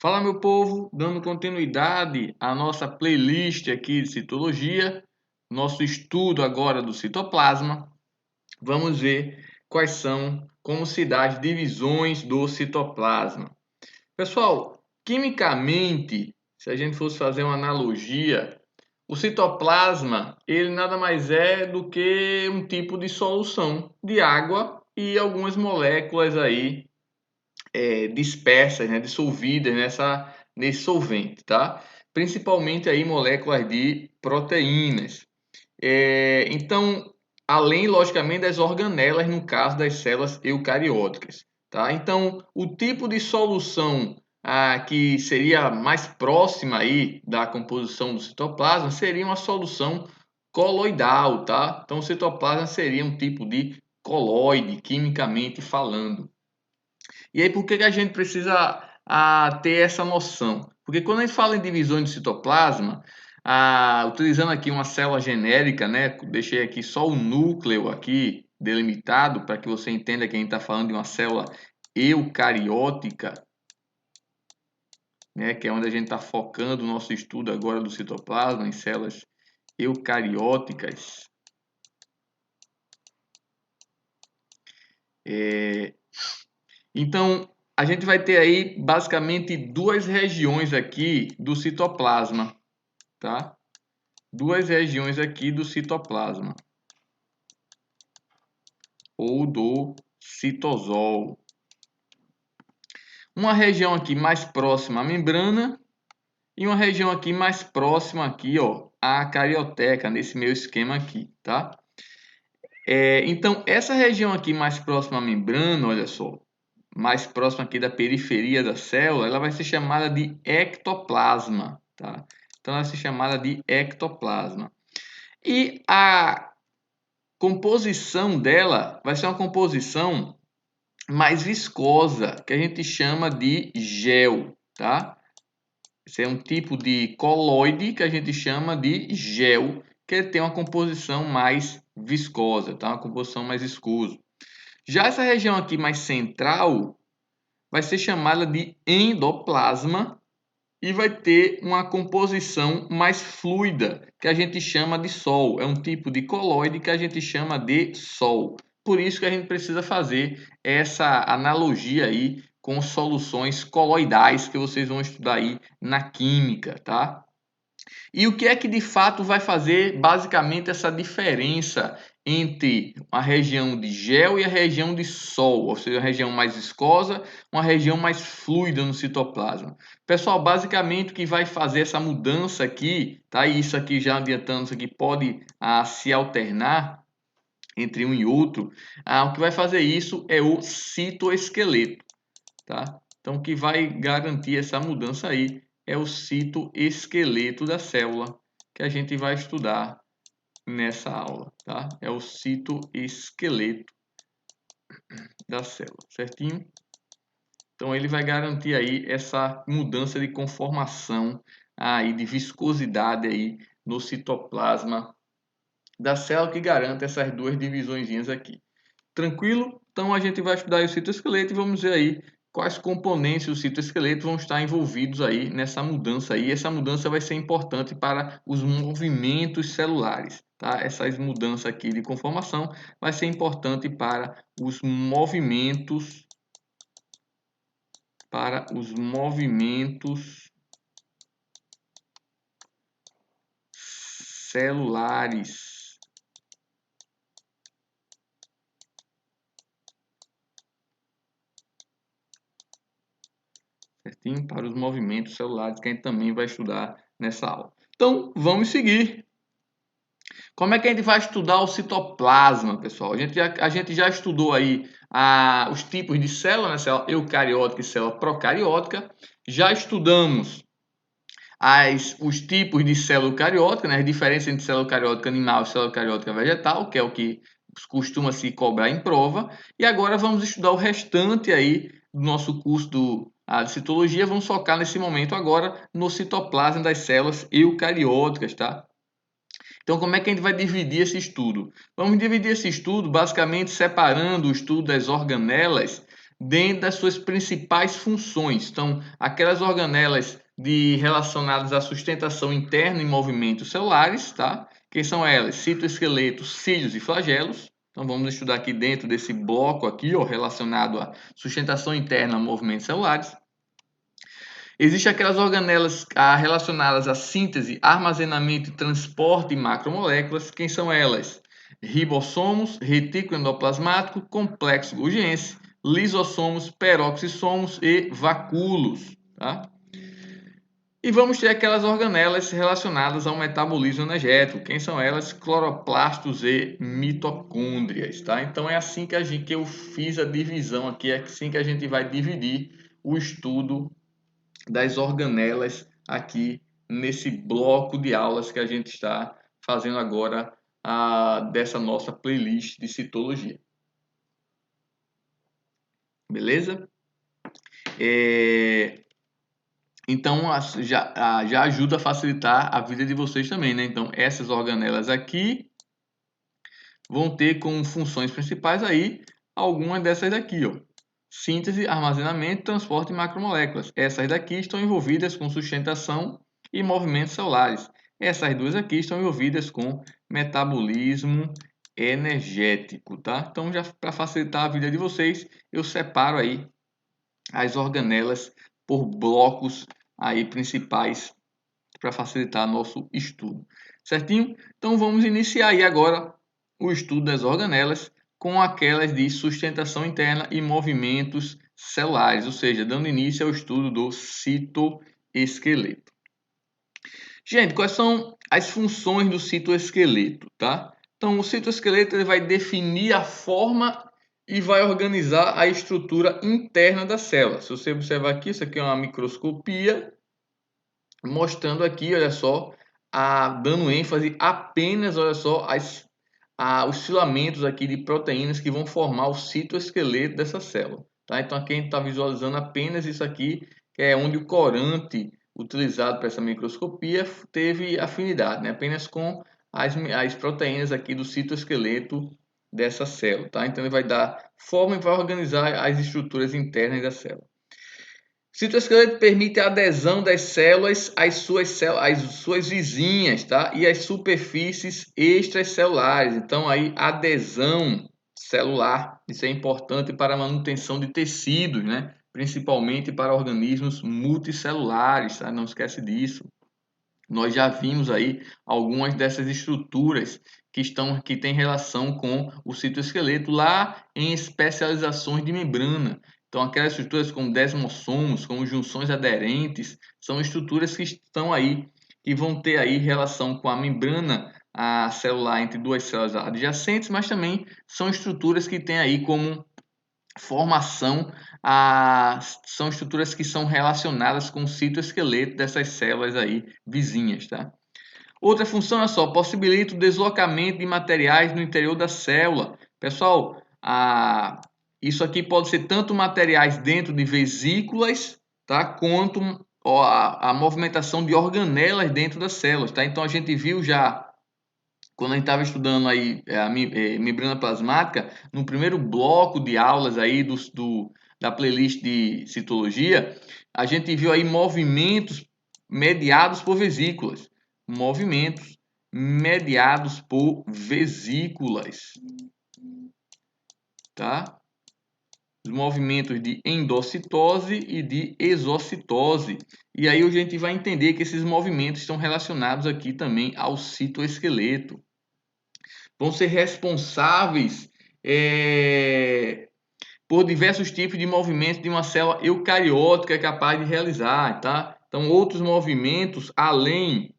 Fala, meu povo, dando continuidade à nossa playlist aqui de citologia, nosso estudo agora do citoplasma. Vamos ver quais são, como se dá as divisões do citoplasma. Pessoal, quimicamente, se a gente fosse fazer uma analogia, o citoplasma, ele nada mais é do que um tipo de solução de água e algumas moléculas aí dispersas, né, dissolvidas nesse solvente, tá? Principalmente aí moléculas de proteínas. Então, além, logicamente, das organelas, no caso das células eucarióticas, tá? Então, o tipo de solução que seria mais próxima aí da composição do citoplasma seria uma solução coloidal, tá? Então, o citoplasma seria um tipo de coloide, quimicamente falando. E aí, por que a gente precisa ter essa noção? Porque quando a gente fala em divisões de citoplasma, utilizando aqui uma célula genérica, né? Deixei aqui só o núcleo aqui delimitado para que você entenda que a gente está falando de uma célula eucariótica, né? Que é onde a gente está focando o nosso estudo agora do citoplasma em células eucarióticas. Então, a gente vai ter aí basicamente duas regiões aqui do citoplasma, tá? Duas regiões aqui do citoplasma ou do citosol. Uma região aqui mais próxima à membrana e uma região aqui mais próxima aqui, ó, à carioteca, nesse meu esquema aqui, tá? Então, essa região aqui mais próxima à membrana, olha só, mais próxima aqui da periferia da célula, ela vai ser chamada de ectoplasma, tá? Então, ela vai ser chamada de ectoplasma. E a composição dela vai ser uma composição mais viscosa, que a gente chama de gel, tá? Esse é um tipo de coloide que a gente chama de gel, que tem uma composição mais viscosa, tá? Uma composição mais viscosa. Já essa região aqui mais central vai ser chamada de endoplasma e vai ter uma composição mais fluida, que a gente chama de sol. É um tipo de coloide que a gente chama de sol. Por isso que a gente precisa fazer essa analogia aí com soluções coloidais que vocês vão estudar aí na química, tá? E o que é que de fato vai fazer basicamente essa diferença entre a região de gel e a região de sol, ou seja, a região mais viscosa, uma região mais fluida no citoplasma? Pessoal, basicamente o que vai fazer essa mudança aqui, tá? E isso aqui já adiantando, isso aqui pode se alternar entre um e outro. O que vai fazer isso é o citoesqueleto, tá? Então, o que vai garantir essa mudança aí é o citoesqueleto da célula, que a gente vai estudar nessa aula, tá? É o citoesqueleto da célula, certinho? Então, ele vai garantir aí essa mudança de conformação aí, de viscosidade aí no citoplasma da célula, que garante essas duas divisõezinhas aqui. Tranquilo? Então a gente vai estudar o citoesqueleto e vamos ver aí quais componentes do citoesqueleto vão estar envolvidos aí nessa mudança aí. Essa mudança vai ser importante para os movimentos celulares, tá? Essas mudanças aqui de conformação vai ser importante para os movimentos celulares. Certinho? Para os movimentos celulares que a gente também vai estudar nessa aula. Então, vamos seguir. Como é que a gente vai estudar o citoplasma, pessoal? A gente já estudou aí os tipos de célula, né? Célula eucariótica e célula procariótica. Já estudamos os tipos de célula eucariótica, né? As diferenças entre célula eucariótica animal e célula eucariótica vegetal, que é o que costuma se cobrar em prova. E agora vamos estudar o restante aí do nosso curso de citologia. Vamos focar nesse momento agora no citoplasma das células eucarióticas, tá? Então, como é que a gente vai dividir esse estudo? Vamos dividir esse estudo basicamente separando o estudo das organelas dentro das suas principais funções. Então, aquelas organelas relacionadas à sustentação interna e movimentos celulares, tá? Quem são elas? Citoesqueletos, cílios e flagelos. Então, vamos estudar aqui dentro desse bloco aqui, ó, relacionado à sustentação interna a movimentos celulares. Existem aquelas organelas relacionadas à síntese, armazenamento, transporte de macromoléculas. Quem são elas? Ribossomos, retículo endoplasmático, complexo golgiense, lisossomos, peroxissomos e vacúolos. Tá? E vamos ter aquelas organelas relacionadas ao metabolismo energético. Quem são elas? Cloroplastos e mitocôndrias. Tá? Então é assim que eu fiz a divisão aqui, é assim que a gente vai dividir o estudo das organelas aqui nesse bloco de aulas que a gente está fazendo agora dessa nossa playlist de citologia. Beleza? Então, já ajuda a facilitar a vida de vocês também, né? Então, essas organelas aqui vão ter como funções principais aí algumas dessas daqui, ó. Síntese, armazenamento, transporte de macromoléculas. Essas daqui estão envolvidas com sustentação e movimentos celulares. Essas duas aqui estão envolvidas com metabolismo energético, tá? Então, já para facilitar a vida de vocês, eu separo aí as organelas por blocos aí principais para facilitar nosso estudo. Certinho? Então, vamos iniciar aí agora o estudo das organelas com aquelas de sustentação interna e movimentos celulares, ou seja, dando início ao estudo do citoesqueleto. Gente, quais são as funções do citoesqueleto, tá? Então, o citoesqueleto ele vai definir a forma e vai organizar a estrutura interna da célula. Se você observar aqui, isso aqui é uma microscopia, mostrando aqui, olha só, dando ênfase apenas, olha só, os filamentos aqui de proteínas que vão formar o citoesqueleto dessa célula. Tá? Então aqui a gente está visualizando apenas isso aqui, que é onde o corante utilizado para essa microscopia teve afinidade, né? Apenas com as proteínas aqui do citoesqueleto dessa célula. Tá? Então ele vai dar forma e vai organizar as estruturas internas da célula. O citoesqueleto permite a adesão das células às suas vizinhas, tá? E às superfícies extracelulares. Então, aí, adesão celular. Isso é importante para a manutenção de tecidos, né? Principalmente para organismos multicelulares, tá? Não esquece disso. Nós já vimos aí algumas dessas estruturas que têm relação com o citoesqueleto lá em especializações de membrana. Então, aquelas estruturas como desmossomos, como junções aderentes, são estruturas que estão aí, que vão ter aí relação com a membrana celular entre duas células adjacentes, mas também são estruturas que têm aí como formação, são estruturas que são relacionadas com o citoesqueleto dessas células aí vizinhas, tá? Outra função é só, possibilita o deslocamento de materiais no interior da célula. Pessoal, isso aqui pode ser tanto materiais dentro de vesículas, tá? Quanto a movimentação de organelas dentro das células, tá? Então a gente viu já, quando a gente estava estudando aí a membrana plasmática, no primeiro bloco de aulas aí da playlist de citologia, a gente viu aí movimentos mediados por vesículas. Movimentos mediados por vesículas. Tá? Os movimentos de endocitose e de exocitose. E aí a gente vai entender que esses movimentos estão relacionados aqui também ao citoesqueleto. Vão ser responsáveis por diversos tipos de movimentos de uma célula eucariótica capaz de realizar, tá? Então, outros movimentos, além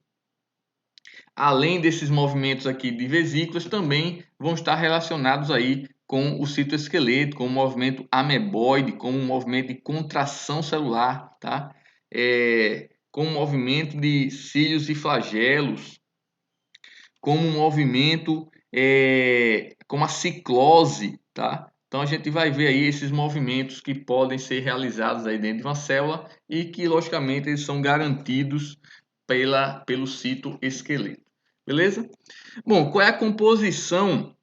desses movimentos aqui de vesículas, também vão estar relacionados aí com o citoesqueleto, com o movimento ameboide, com o movimento de contração celular, tá? Com o movimento de cílios e flagelos, como um movimento, como a ciclose, tá? Então a gente vai ver aí esses movimentos que podem ser realizados aí dentro de uma célula e que, logicamente, eles são garantidos pelo citoesqueleto. Beleza? Bom, qual é a composição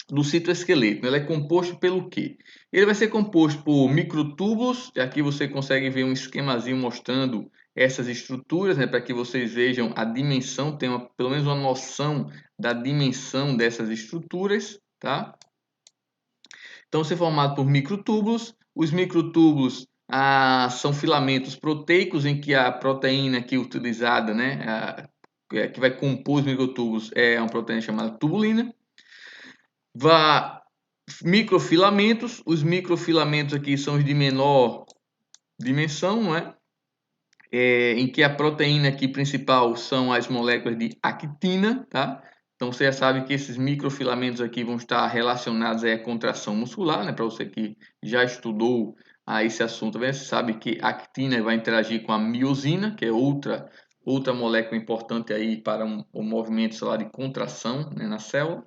do citoesqueleto. Ele é composto pelo quê? Ele vai ser composto por microtúbulos. Aqui você consegue ver um esquemazinho mostrando essas estruturas, né, para que vocês vejam a dimensão, tenham pelo menos uma noção da dimensão dessas estruturas, tá? Então, ser formado por microtúbulos. Os microtúbulos são filamentos proteicos em que a proteína aqui utilizada, né, que vai compor os microtúbulos, é uma proteína chamada tubulina. Microfilamentos. Os microfilamentos aqui são os de menor dimensão, não é? Em que a proteína aqui principal são as moléculas de actina, tá? Então você já sabe que esses microfilamentos aqui vão estar relacionados à contração muscular, né? Para você que já estudou esse assunto, você sabe que a actina vai interagir com a miosina, que é outra molécula importante aí para o movimento, sei lá, de contração, né, na célula.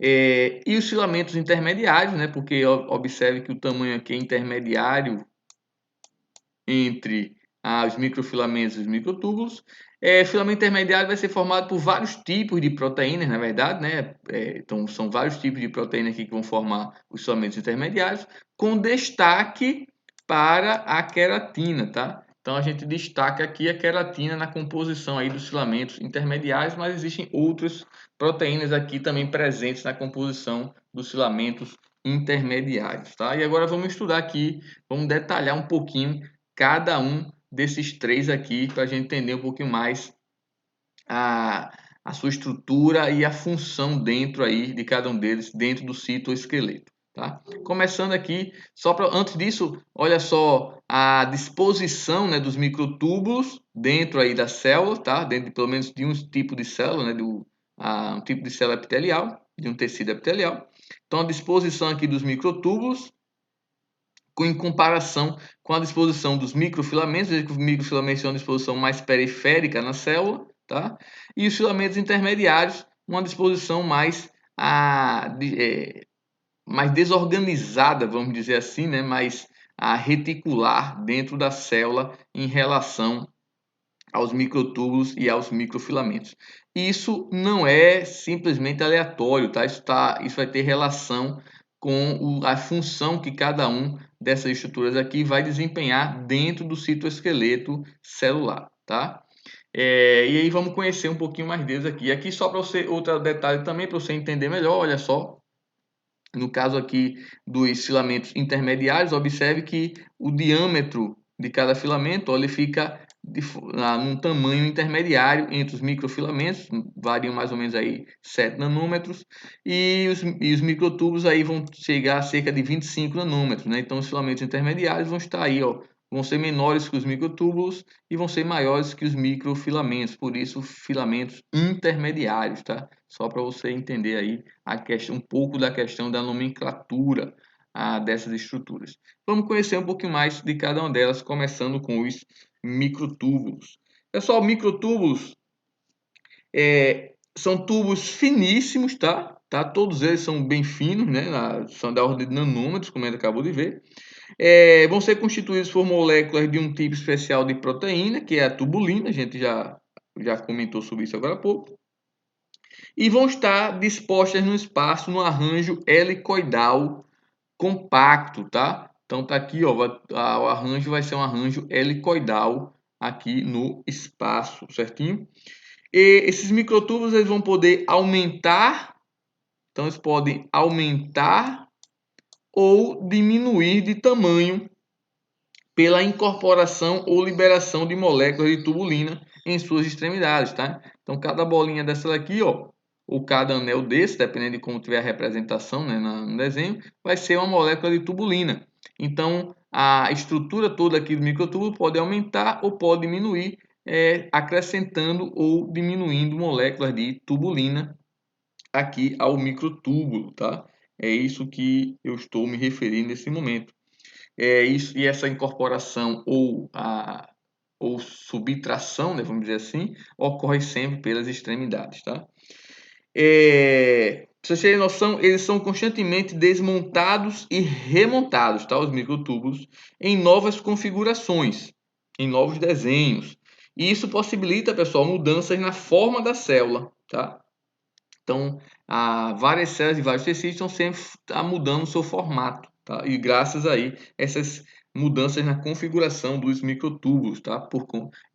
E os filamentos intermediários, né? Porque observe que o tamanho aqui é intermediário entre os microfilamentos e os microtúbulos. Filamento intermediário vai ser formado por vários tipos de proteínas, na verdade, né? Então, são vários tipos de proteínas aqui que vão formar os filamentos intermediários, com destaque para a queratina, tá? Então, a gente destaca aqui a queratina na composição aí dos filamentos intermediários, mas existem outras proteínas aqui também presentes na composição dos filamentos intermediários, tá? E agora vamos estudar aqui, vamos detalhar um pouquinho cada um desses três aqui para a gente entender um pouquinho mais a sua estrutura e a função dentro aí de cada um deles, dentro do citoesqueleto. Tá? Começando aqui, antes disso, olha só a disposição, né, dos microtúbulos dentro aí da célula, tá? Dentro de, pelo menos de um tipo de célula, né, um tipo de célula epitelial, de um tecido epitelial. Então a disposição aqui dos microtúbulos, em comparação com a disposição dos microfilamentos, veja que os microfilamentos têm uma disposição mais periférica na célula, tá? E os filamentos intermediários, uma disposição mais desorganizada, vamos dizer assim, né? Mais reticular dentro da célula em relação aos microtúbulos e aos microfilamentos. Isso não é simplesmente aleatório, tá? Isso vai ter relação com a função que cada um dessas estruturas aqui vai desempenhar dentro do citoesqueleto celular, tá? E aí vamos conhecer um pouquinho mais deles aqui. Aqui só para você, outro detalhe também para você entender melhor, olha só. No caso aqui dos filamentos intermediários, observe que o diâmetro de cada filamento, ele fica num tamanho intermediário entre os microfilamentos, variam mais ou menos aí 7 nanômetros, e os microtúbulos aí vão chegar a cerca de 25 nanômetros, né? Então os filamentos intermediários vão estar aí, ó, vão ser menores que os microtúbulos e vão ser maiores que os microfilamentos, por isso filamentos intermediários, tá? Só para você entender aí um pouco da questão da nomenclatura dessas estruturas. Vamos conhecer um pouquinho mais de cada uma delas, começando com os microtúbulos. Pessoal, microtúbulos são tubos finíssimos, tá? Todos eles são bem finos, né? São da ordem de nanômetros, como a gente acabou de ver. Vão ser constituídos por moléculas de um tipo especial de proteína, que é a tubulina, a gente já comentou sobre isso agora há pouco. E vão estar dispostas no espaço no arranjo helicoidal compacto, tá? Então tá aqui, ó, o arranjo vai ser um arranjo helicoidal aqui no espaço, certinho? E esses microtúbulos eles vão poder aumentar, então eles podem aumentar ou diminuir de tamanho pela incorporação ou liberação de moléculas de tubulina em suas extremidades, tá? Então cada bolinha dessa daqui, ó, ou cada anel desse, dependendo de como tiver a representação, né, no desenho, vai ser uma molécula de tubulina. Então a estrutura toda aqui do microtúbulo pode aumentar ou pode diminuir, acrescentando ou diminuindo moléculas de tubulina aqui ao microtúbulo, tá? É isso que eu estou me referindo nesse momento. E essa incorporação ou subtração, né, vamos dizer assim, ocorre sempre pelas extremidades, tá? Pra vocês terem noção, eles são constantemente desmontados e remontados, tá? Os microtúbulos, em novas configurações, em novos desenhos. E isso possibilita, pessoal, mudanças na forma da célula, tá? Então, várias células de vários tecidos estão sempre mudando o seu formato, tá? E graças aí essas mudanças na configuração dos microtúbulos, tá?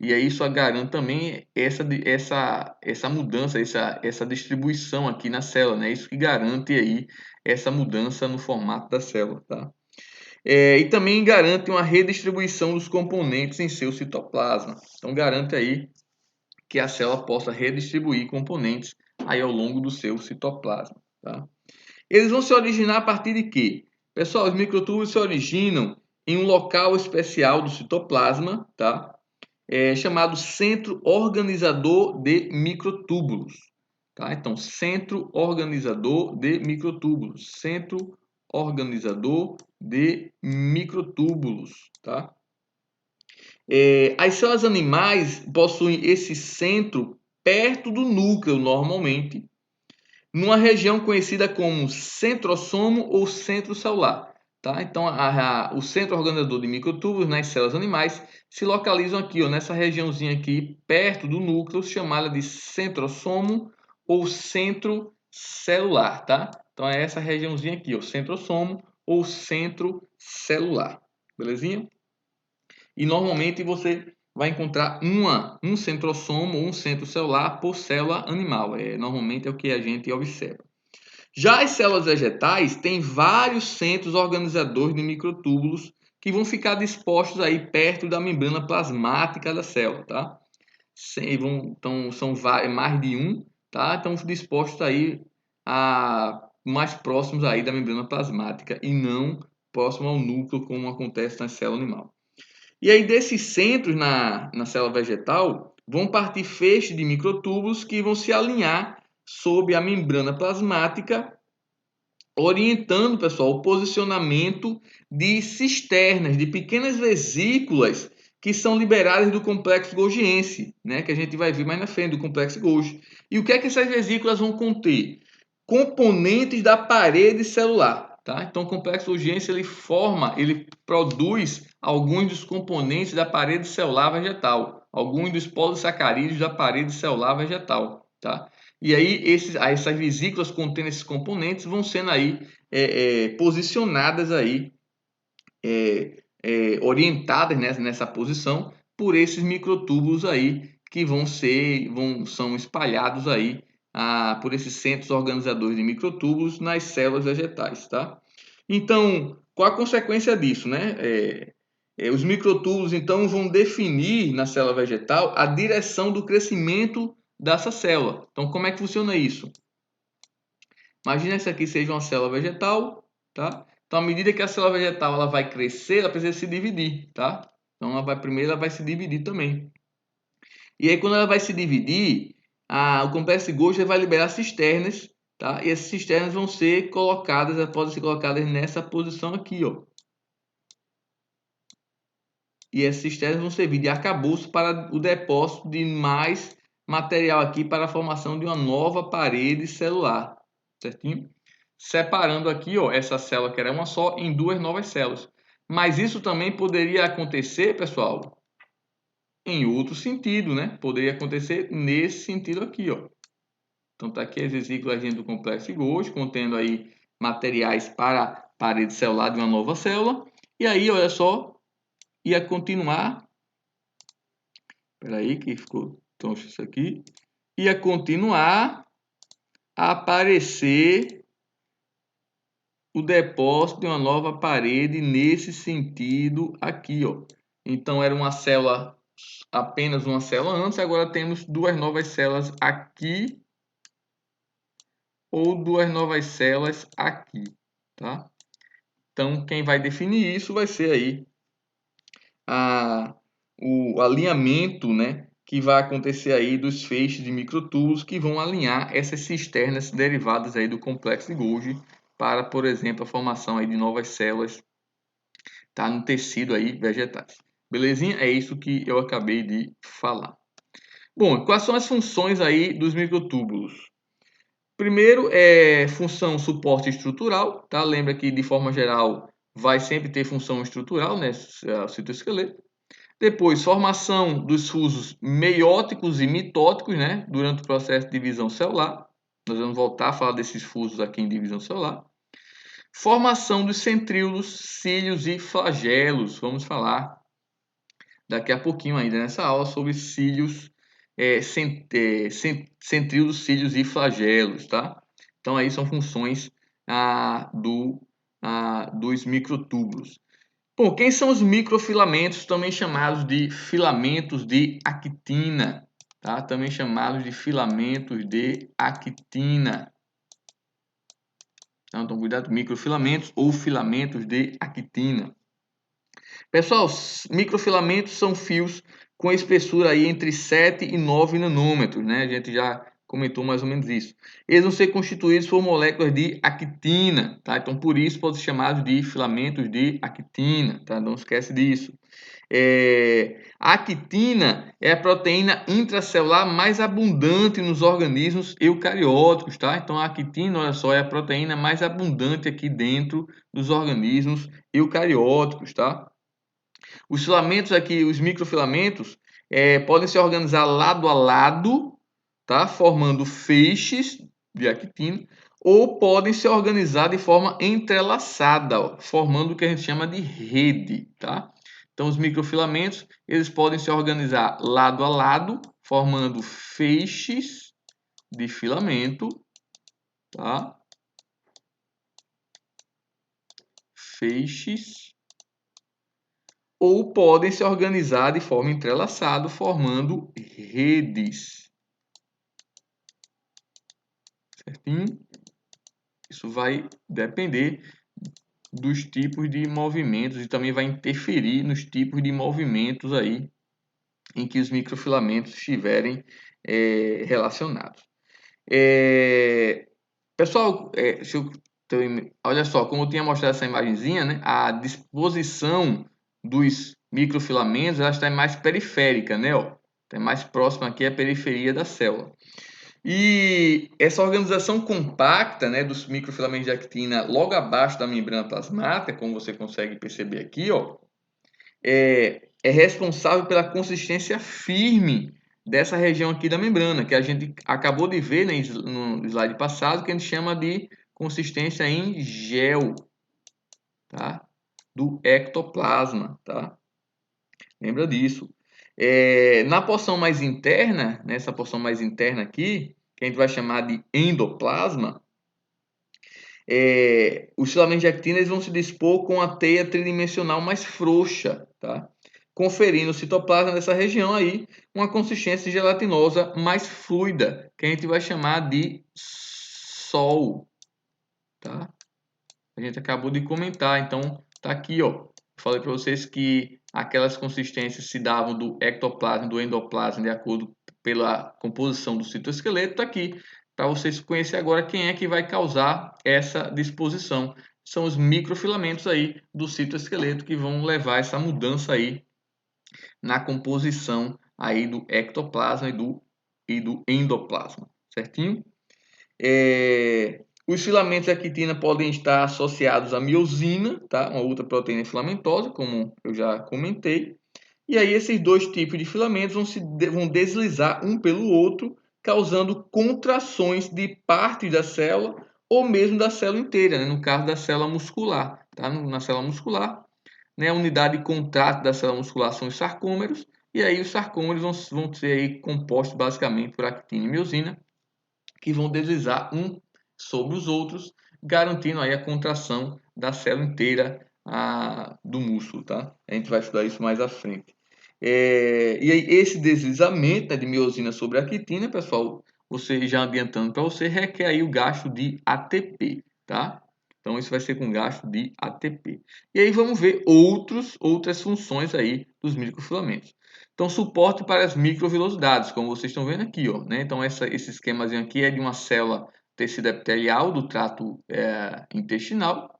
E aí isso garante também essa mudança, essa distribuição aqui na célula, né? Isso que garante aí essa mudança no formato da célula, tá? E também garante uma redistribuição dos componentes em seu citoplasma. Então garante aí que a célula possa redistribuir componentes aí ao longo do seu citoplasma, tá? Eles vão se originar a partir de quê? Pessoal, os microtúbulos se originam em um local especial do citoplasma, tá? Chamado centro organizador de microtúbulos, tá? Então, centro organizador de microtúbulos, centro organizador de microtúbulos, tá? As células animais possuem esse centro perto do núcleo, normalmente, numa região conhecida como centrossomo ou centro celular. Tá? Então, o centro organizador de microtúbulos nas células animais se localizam aqui, ó, nessa regiãozinha aqui, perto do núcleo, chamada de centrossomo ou centro celular. Tá? Então, é essa regiãozinha aqui, ó, centrossomo ou centro celular. Belezinha? E normalmente você vai encontrar um centrossomo ou um centro celular por célula animal. Normalmente é o que a gente observa. Já as células vegetais têm vários centros organizadores de microtúbulos que vão ficar dispostos aí perto da membrana plasmática da célula, tá? Então são mais de um, tá? Estão dispostos aí mais próximos aí da membrana plasmática e não próximo ao núcleo, como acontece na célula animal. E aí desses centros na célula vegetal vão partir feixes de microtúbulos que vão se alinhar sob a membrana plasmática, orientando, pessoal, o posicionamento de cisternas, de pequenas vesículas que são liberadas do complexo Golgiense, né, que a gente vai ver mais na frente do complexo Golgi. E o que é que essas vesículas vão conter? Componentes da parede celular. Tá? Então, o complexo Golgiense ele produz alguns dos componentes da parede celular vegetal, alguns dos polissacarídeos da parede celular vegetal. Tá? E aí, essas vesículas contendo esses componentes vão sendo aí posicionadas aí, orientadas nessa posição por esses microtúbulos aí que são espalhados aí por esses centros organizadores de microtúbulos nas células vegetais, tá? Então, qual a consequência disso, né? Os microtúbulos, então, vão definir na célula vegetal a direção do crescimento dessa célula. Então, como é que funciona isso? Imagina essa aqui seja uma célula vegetal, tá? Então, à medida que a célula vegetal ela vai crescer, ela precisa se dividir, tá? Então, primeiro ela vai se dividir também. E aí, quando ela vai se dividir, o complexo Golgi vai liberar cisternas, tá? E essas cisternas vão ser colocadas, podem ser colocadas nessa posição aqui, ó. E essas cisternas vão servir de arcabouço para o depósito de mais material aqui para a formação de uma nova parede celular, certinho? Separando aqui, ó, essa célula que era uma só em duas novas células. Mas isso também poderia acontecer, pessoal, em outro sentido, né? Poderia acontecer nesse sentido aqui, ó. Então tá aqui as vesículas do complexo Golgi, contendo aí materiais para a parede celular de uma nova célula. E aí, olha só, ia continuar. Espera aí que ficou troncho isso aqui. Ia continuar a aparecer o depósito de uma nova parede nesse sentido aqui, ó. Então era uma célula, apenas uma célula antes, agora temos duas novas células aqui ou duas novas células aqui, tá? Então quem vai definir isso vai ser aí o alinhamento, né, que vai acontecer aí dos feixes de microtúbulos que vão alinhar essas cisternas derivadas aí do complexo de Golgi para, por exemplo, a formação aí de novas células, tá, no tecido aí vegetais. Belezinha? É isso que eu acabei de falar. Bom, quais são as funções aí dos microtúbulos? Primeiro é função suporte estrutural, tá? Lembra que de forma geral vai sempre ter função estrutural, né, o citoesqueleto. Depois, formação dos fusos meióticos e mitóticos, né, durante o processo de divisão celular. Nós vamos voltar a falar desses fusos aqui em divisão celular. Formação dos centríolos, cílios e flagelos. Vamos falar daqui a pouquinho ainda nessa aula sobre cílios, centríolos, cílios e flagelos, tá? Então aí são funções dos microtúbulos. Bom, quem são os microfilamentos, também chamados de filamentos de actina, tá? Também chamados de filamentos de actina. Então, cuidado, microfilamentos ou filamentos de actina. Pessoal, microfilamentos são fios com espessura aí entre 7 e 9 nanômetros, né? A gente já comentou mais ou menos isso. Eles vão ser constituídos por moléculas de actina, tá? Então, por isso, podem ser chamados de filamentos de actina, tá? Não esquece disso. A actina é a proteína intracelular mais abundante nos organismos eucarióticos, tá? Então, a actina, olha só, é a proteína mais abundante aqui dentro dos organismos eucarióticos, tá? Os filamentos aqui, os microfilamentos, podem se organizar lado a lado, tá? Formando feixes de actina, ou podem se organizar de forma entrelaçada, ó, formando o que a gente chama de rede, tá? Então, os microfilamentos, eles podem se organizar lado a lado, formando feixes de filamento, tá? Feixes. Ou podem se organizar de forma entrelaçada, formando redes. Certinho? Isso vai depender dos tipos de movimentos e também vai interferir nos tipos de movimentos aí em que os microfilamentos estiverem relacionados. Pessoal, olha só, como eu tinha mostrado essa imagenzinha, né, a disposição dos microfilamentos ela está mais periférica, né? Ó, está mais próxima aqui à periferia da célula. E essa organização compacta, né, dos microfilamentos de actina logo abaixo da membrana plasmática, como você consegue perceber aqui, ó, é responsável pela consistência firme dessa região aqui da membrana, que a gente acabou de ver, né, no slide passado, que a gente chama de consistência em gel, tá? Do ectoplasma, tá? Lembra disso. Na porção mais interna, nessa porção mais interna aqui, que a gente vai chamar de endoplasma, os filamentos de actina eles vão se dispor com a teia tridimensional mais frouxa, tá? Conferindo o citoplasma dessa região aí uma consistência gelatinosa mais fluida, que a gente vai chamar de sol, tá? A gente acabou de comentar, então tá aqui, ó. Falei para vocês que aquelas consistências se davam do ectoplasma e do endoplasma de acordo pela composição do citoesqueleto, tá aqui para vocês conhecerem agora quem é que vai causar essa disposição. São os microfilamentos aí do citoesqueleto que vão levar essa mudança aí na composição aí do ectoplasma e do endoplasma, certinho? Os filamentos de actina podem estar associados à miosina, tá? Uma outra proteína filamentosa, como eu já comentei. E aí esses dois tipos de filamentos vão deslizar um pelo outro, causando contrações de parte da célula ou mesmo da célula inteira, né? No caso da célula muscular, tá? Na célula muscular, né? A unidade de contrato da célula muscular são os sarcômeros, e aí os sarcômeros vão ser aí compostos basicamente por actina e miosina, que vão deslizar um sobre os outros, garantindo aí a contração da célula inteira do músculo, tá? A gente vai estudar isso mais à frente. E aí esse deslizamento, né, de miosina sobre a actina, pessoal, você já adiantando para você, requer aí o gasto de ATP, tá? Então isso vai ser com gasto de ATP. E aí vamos ver outras funções aí dos microfilamentos. Então, suporte para as microvelocidades, como vocês estão vendo aqui, ó, né? Então, esse esquemazinho aqui é de uma célula tecido epitelial do trato intestinal,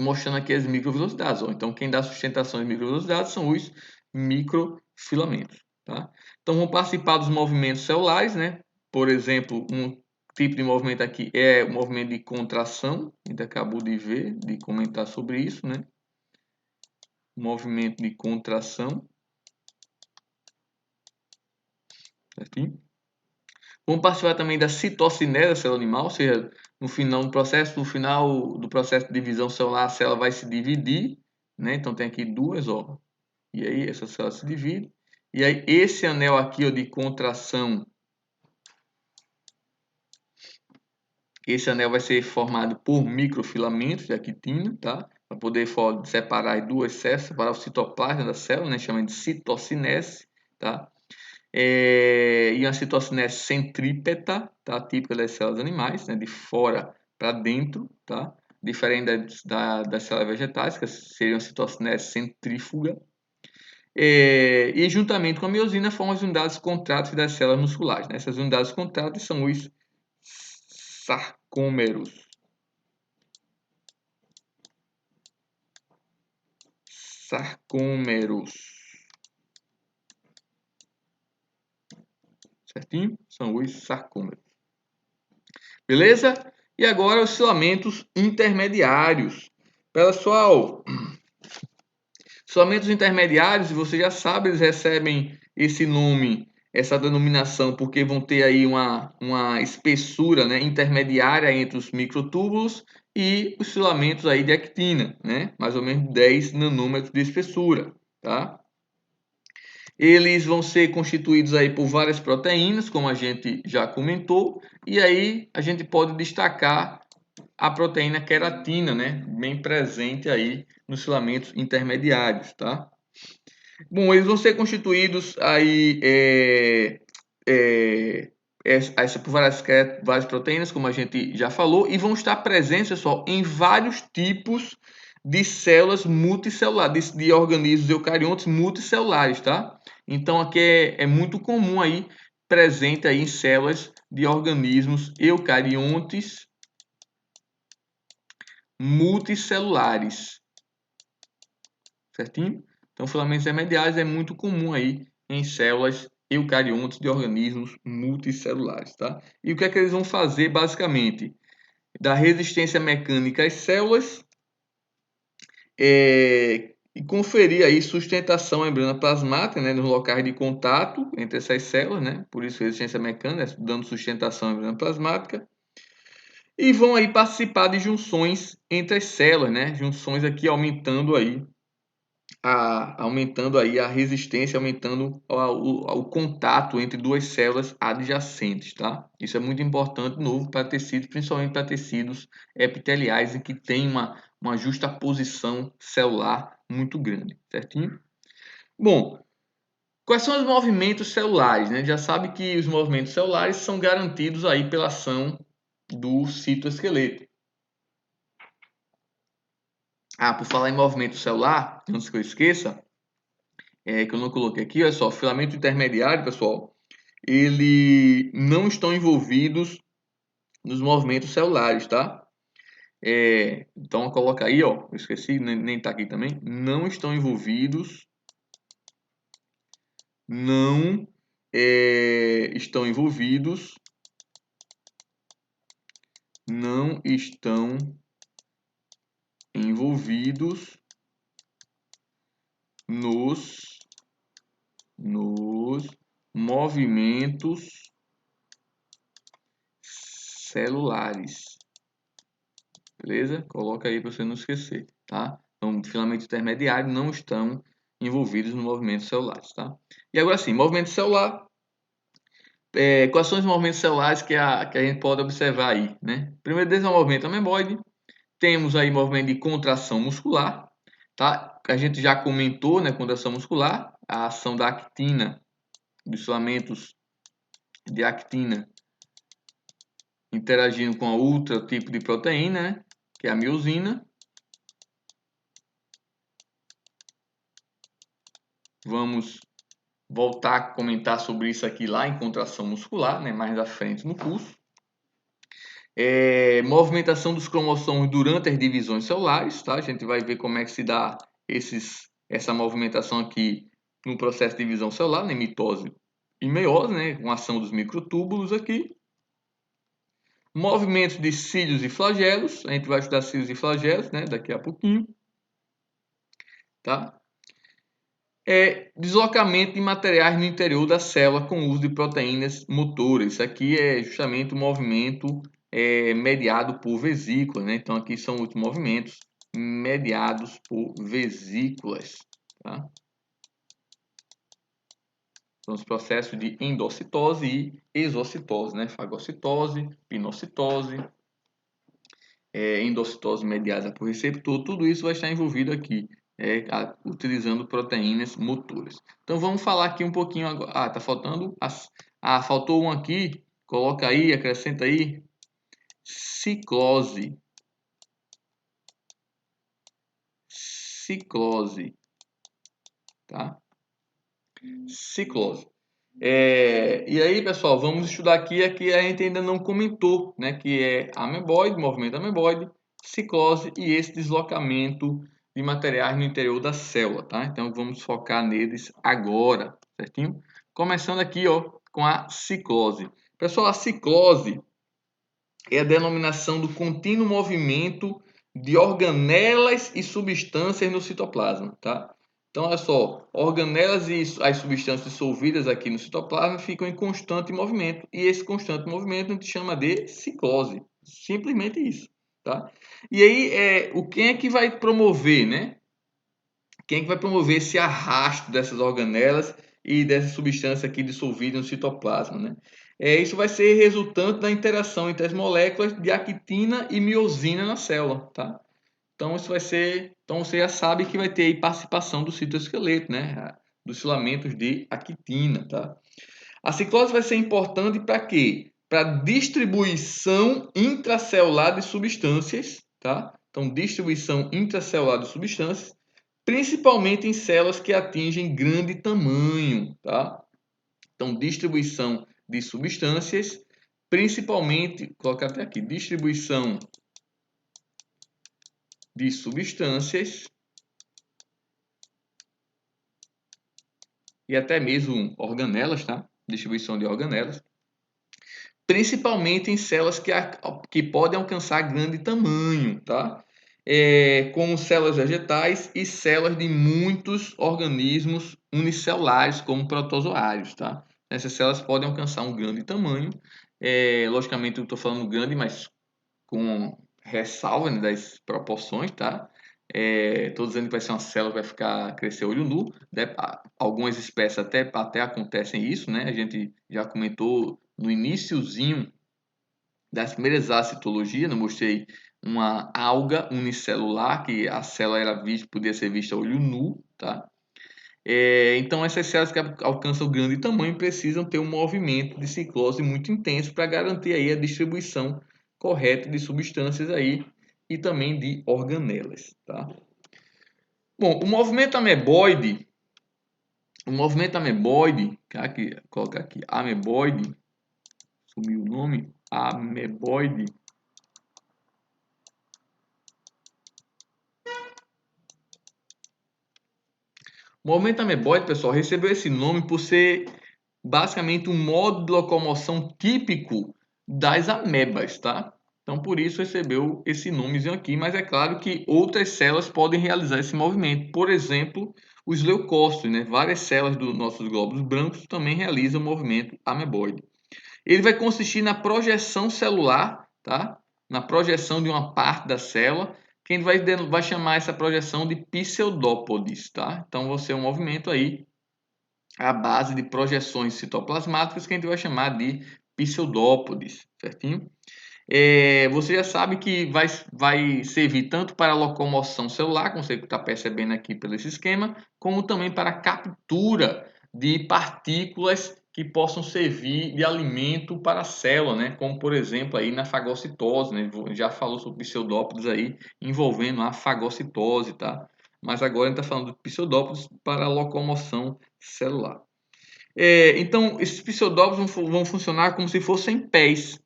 mostrando aqui as microvelocidades. Ó. Então, quem dá sustentação às microvelocidades são os microfilamentos, tá? Então, vão participar dos movimentos celulares, né? Por exemplo, um tipo de movimento aqui é o movimento de contração, a gente acabou de ver, de comentar sobre isso, né? Movimento de contração. Certinho? Vão participar também da citocinese da célula animal, ou seja, no final do processo de divisão celular, a célula vai se dividir, né? Então tem aqui duas, ó. E aí essa célula se divide. E aí esse anel aqui, ó, de contração, esse anel vai ser formado por microfilamentos de actina, tá? Para poder separar as duas células, separar o citoplasma da célula, né? Chama de citocinese, tá? E uma citocinese centrípeta, tá? Típica das células animais, né? De fora para dentro, tá? Diferente das células vegetais, que seriam citocinese centrífuga. E juntamente com a miosina formam as unidades contráteis das células musculares, né? Essas unidades contráteis são os sarcômeros. Sarcômeros. Certinho? São os sarcômeros. Beleza? E agora os filamentos intermediários. Pessoal, filamentos intermediários, você já sabe, eles recebem esse nome, essa denominação, porque vão ter aí uma espessura, né, intermediária entre os microtúbulos e os filamentos aí de actina, né? Mais ou menos 10 nanômetros de espessura, tá? Eles vão ser constituídos aí por várias proteínas, como a gente já comentou, e aí a gente pode destacar a proteína queratina, né? Bem presente aí nos filamentos intermediários, tá? Bom, eles vão ser constituídos aí por várias proteínas, como a gente já falou, e vão estar presentes, pessoal, em vários tipos de células multicelulares, de organismos eucariontes multicelulares, tá? Então aqui é muito comum aí, presente aí em células de organismos eucariontes multicelulares, certinho? Então, filamentos intermediários é muito comum aí em células eucariontes de organismos multicelulares, tá? E o que é que eles vão fazer basicamente? Dar resistência mecânica às células e conferir aí sustentação à membrana plasmática, né, nos locais de contato entre essas células, né? Por isso resistência mecânica, dando sustentação à membrana plasmática. E vão aí participar de junções entre as células, né? Junções aqui aumentando aí a resistência, aumentando o contato entre duas células adjacentes, tá? Isso é muito importante, novo, para tecidos, principalmente para tecidos epiteliais em que tem uma justaposição celular muito grande, certinho? Bom, quais são os movimentos celulares, né? Já sabe que os movimentos celulares são garantidos aí pela ação do citoesqueleto. Por falar em movimento celular, antes que eu esqueça, que eu não coloquei aqui, olha só, filamento intermediário, pessoal, ele não estão envolvidos nos movimentos celulares, tá? Então coloca aí, ó, eu esqueci, nem tá aqui também, não estão envolvidos, não estão envolvidos, não estão envolvidos nos movimentos celulares. Beleza? Coloca aí para você não esquecer, tá? Então, filamentos intermediários não estão envolvidos no movimento celular, tá? E agora sim, movimento celular. Quais são os movimentos celulares que a gente pode observar aí, né? Primeiro deles é o movimento ameboide. Temos aí movimento de contração muscular, tá? A gente já comentou, né? Contração muscular, a ação da actina, dos filamentos de actina interagindo com a outra tipo de proteína, né? Que é a miosina. Vamos voltar a comentar sobre isso aqui lá em contração muscular, né? Mais à frente no curso. Movimentação dos cromossomos durante as divisões celulares, tá? A gente vai ver como é que se dá essa movimentação aqui no processo de divisão celular, né? Mitose e meiose, né? Com a ação dos microtúbulos aqui. Movimentos de cílios e flagelos, a gente vai estudar cílios e flagelos, né? Daqui a pouquinho, tá? É deslocamento de materiais no interior da célula com uso de proteínas motoras. Isso aqui é justamente o movimento mediado por vesículas, né? Então aqui são os movimentos mediados por vesículas, tá? São os processos de endocitose e exocitose, né? Fagocitose, pinocitose, endocitose mediada por receptor, tudo isso vai estar envolvido aqui, utilizando proteínas motoras. Então vamos falar aqui um pouquinho agora. Ah, tá faltando. Faltou um aqui. Coloca aí, acrescenta aí. Ciclose. Ciclose. Tá? Ciclose. E aí, pessoal, vamos estudar aqui a que a gente ainda não comentou, né? Que é ameboide, movimento ameboide, ciclose e esse deslocamento de materiais no interior da célula, tá? Então vamos focar neles agora, certinho? Começando aqui, ó, com a ciclose. Pessoal, a ciclose é a denominação do contínuo movimento de organelas e substâncias no citoplasma, tá? Então, olha só, organelas e as substâncias dissolvidas aqui no citoplasma ficam em constante movimento, e esse constante movimento a gente chama de ciclose. Simplesmente isso, tá? E aí, quem é que vai promover, né? Quem é que vai promover esse arrasto dessas organelas e dessa substância aqui dissolvida no citoplasma, né? Isso vai ser resultante da interação entre as moléculas de actina e miosina na célula, tá? Então isso vai ser, então você já sabe que vai ter aí participação do citoesqueleto, né? Dos filamentos de actina, tá? A ciclose vai ser importante para quê? Para distribuição intracelular de substâncias, tá? Então distribuição intracelular de substâncias, principalmente em células que atingem grande tamanho, tá? Então, distribuição de substâncias, principalmente, colocar até aqui, distribuição de substâncias e até mesmo organelas, tá? Distribuição de organelas, principalmente em células que podem alcançar grande tamanho, tá? Como células vegetais e células de muitos organismos unicelulares, como protozoários, tá? Essas células podem alcançar um grande tamanho. Logicamente, eu estou falando grande, mas com ressalva, né, das proporções, tá? Estou dizendo que vai ser uma célula que vai crescer olho nu. Algumas espécies até acontecem isso, né? A gente já comentou no iniciozinho das primeiras acitologias, eu mostrei uma alga unicelular, que a célula podia ser vista a olho nu, tá? Então essas células que alcançam grande tamanho precisam ter um movimento de ciclose muito intenso para garantir aí a distribuição correta de substâncias aí e também de organelas, tá? Bom, o movimento ameboide, aqui, colocar aqui, ameboide, sumiu o nome, ameboide. O movimento ameboide, pessoal, recebeu esse nome por ser basicamente um modo de locomoção típico das amebas, tá? Então, por isso recebeu esse nomezinho aqui, mas é claro que outras células podem realizar esse movimento. Por exemplo, os leucócitos, né? Várias células dos nossos glóbulos brancos também realizam o movimento ameboide. Ele vai consistir na projeção celular, tá? Na projeção de uma parte da célula, que a gente vai chamar essa projeção de pseudópodes, tá? Então, vai ser um movimento aí à base de projeções citoplasmáticas que a gente vai chamar de pseudópodes, certinho? Você já sabe que vai servir tanto para a locomoção celular, como você está percebendo aqui pelo esse esquema, como também para a captura de partículas que possam servir de alimento para a célula, né? Como por exemplo aí na fagocitose, né? Já falou sobre pseudópodes aí envolvendo a fagocitose, tá? Mas agora a gente está falando de pseudópodes para a locomoção celular. Então, esses pseudópodes vão funcionar como se fossem pés,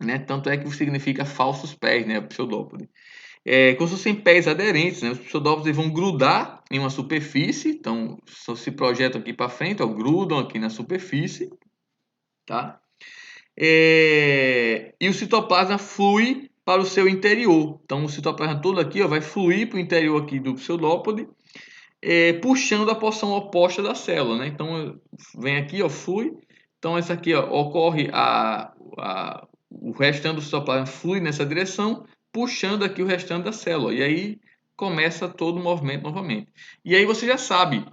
né? Tanto é que significa falsos pés, né? Pseudópode. Como se fossem pés aderentes, né? Os pseudópodes vão grudar em uma superfície, então se projetam aqui para frente, ó, grudam aqui na superfície, tá? E o citoplasma flui para o seu interior. Então o citoplasma todo aqui, ó, vai fluir para o interior aqui do pseudópode. puxando a porção oposta da célula, né? Então, vem aqui, ó, flui. Então, essa aqui, ó, ocorre o restante do citoplasma flui nessa direção, puxando aqui o restante da célula. E aí começa todo o movimento novamente. E aí você já sabe,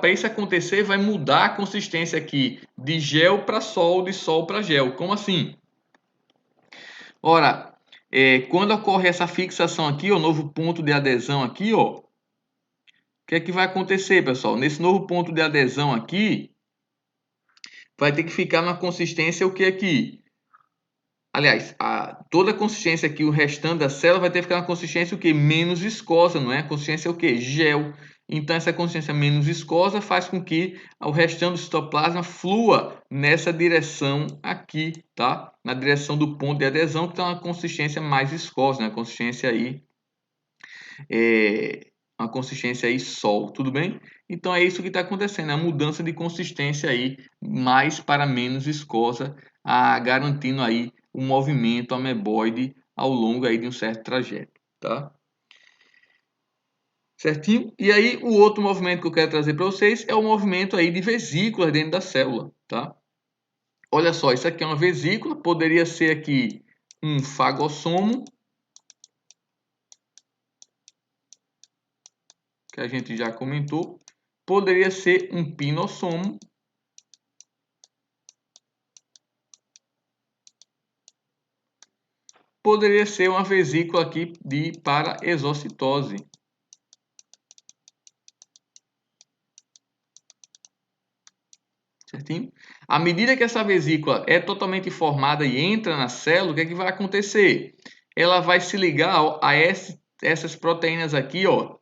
para isso acontecer, vai mudar a consistência aqui de gel para sol, de sol para gel. Como assim? Ora, quando ocorre essa fixação aqui, o novo ponto de adesão aqui, ó, o que é que vai acontecer, pessoal? Nesse novo ponto de adesão aqui, vai ter que ficar na consistência o que aqui? Aliás, toda a consistência aqui, o restante da célula vai ter que ficar na consistência o que? Menos viscosa, não é? A consistência é o que? Gel. Então, essa consistência menos viscosa faz com que o restante do citoplasma flua nessa direção aqui, tá? Na direção do ponto de adesão, que tem uma consistência mais viscosa, né? A consistência aí uma consistência aí sol, tudo bem? Então é isso que está acontecendo, a mudança de consistência aí mais para menos viscosa, garantindo aí o movimento ameboide ao longo aí de um certo trajeto, tá? Certinho? E aí o outro movimento que eu quero trazer para vocês é o movimento aí de vesículas dentro da célula, tá? Olha só, isso aqui é uma vesícula, poderia ser aqui um fagossomo, que a gente já comentou, poderia ser um pinossomo, poderia ser uma vesícula aqui para exocitose. Certinho? À medida que essa vesícula é totalmente formada e entra na célula, o que é que vai acontecer? Ela vai se ligar a essas proteínas aqui, ó,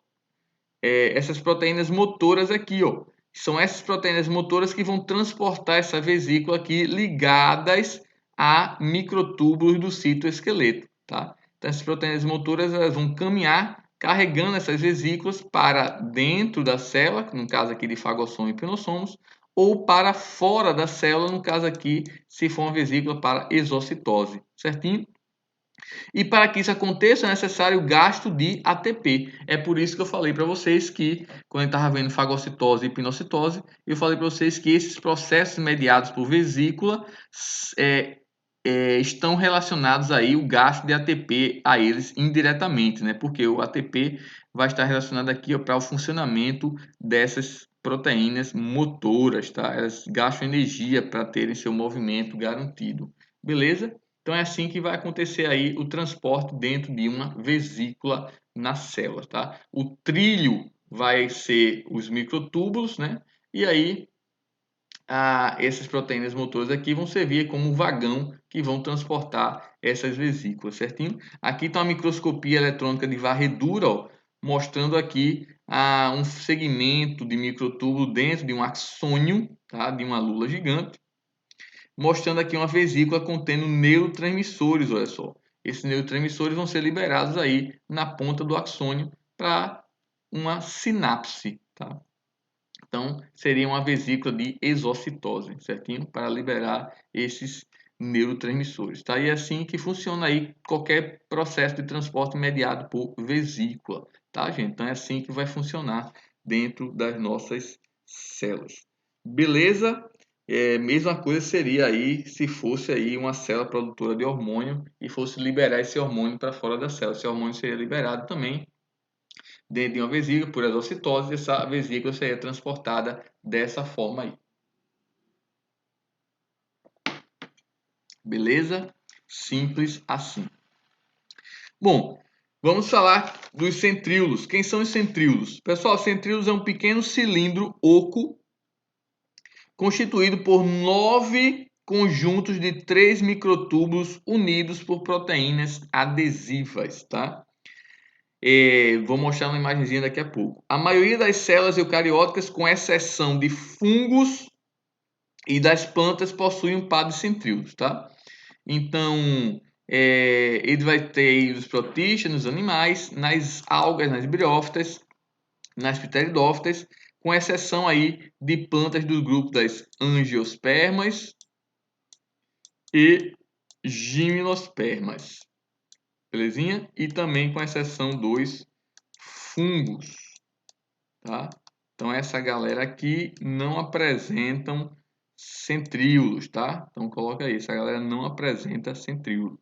essas proteínas motoras aqui, ó. São essas proteínas motoras que vão transportar essa vesícula aqui ligadas a microtúbulos do citoesqueleto, tá? Então, essas proteínas motoras elas vão caminhar carregando essas vesículas para dentro da célula, no caso aqui de fagossomo e pinossomos, ou para fora da célula, no caso aqui, se for uma vesícula para exocitose, certinho? E para que isso aconteça é necessário o gasto de ATP. É por isso que eu falei para vocês que, quando eu estava vendo fagocitose e pinocitose, eu falei para vocês que esses processos mediados por vesícula estão relacionados aí o gasto de ATP a eles indiretamente, né? Porque o ATP vai estar relacionado aqui para o funcionamento dessas proteínas motoras, tá? Elas gastam energia para terem seu movimento garantido, beleza? Então é assim que vai acontecer aí o transporte dentro de uma vesícula na célula, tá? O trilho vai ser os microtúbulos, né? E aí essas proteínas motoras aqui vão servir como um vagão que vão transportar essas vesículas, certinho? Aqui está uma microscopia eletrônica de varredura, ó, mostrando aqui um segmento de microtúbulo dentro de um axônio, tá? De uma lula gigante, mostrando aqui uma vesícula contendo neurotransmissores, olha só. Esses neurotransmissores vão ser liberados aí na ponta do axônio para uma sinapse, tá? Então, seria uma vesícula de exocitose, certinho? Para liberar esses neurotransmissores, tá? E é assim que funciona aí qualquer processo de transporte mediado por vesícula, tá, gente? Então, é assim que vai funcionar dentro das nossas células. Beleza? Mesma coisa seria aí se fosse aí uma célula produtora de hormônio e fosse liberar esse hormônio para fora da célula. Esse hormônio seria liberado também dentro de uma vesícula por exocitose, essa vesícula seria transportada dessa forma aí. Beleza? Simples assim. Bom, vamos falar dos centríolos. Quem são os centríolos? Pessoal, centríolos é um pequeno cilindro oco constituído por 9 conjuntos de 3 microtúbulos unidos por proteínas adesivas, tá? Vou mostrar uma imagenzinha daqui a pouco. A maioria das células eucarióticas, com exceção de fungos e das plantas, possuem um par de centríolos, tá? Então, ele vai ter os protistas nos animais, nas algas, nas briófitas, nas pteridófitas, com exceção aí de plantas do grupo das angiospermas e gimnospermas. Belezinha? E também com exceção dos fungos, tá? Então, essa galera aqui não apresentam centríolos, tá? Então, coloca aí, essa galera não apresenta centríolo.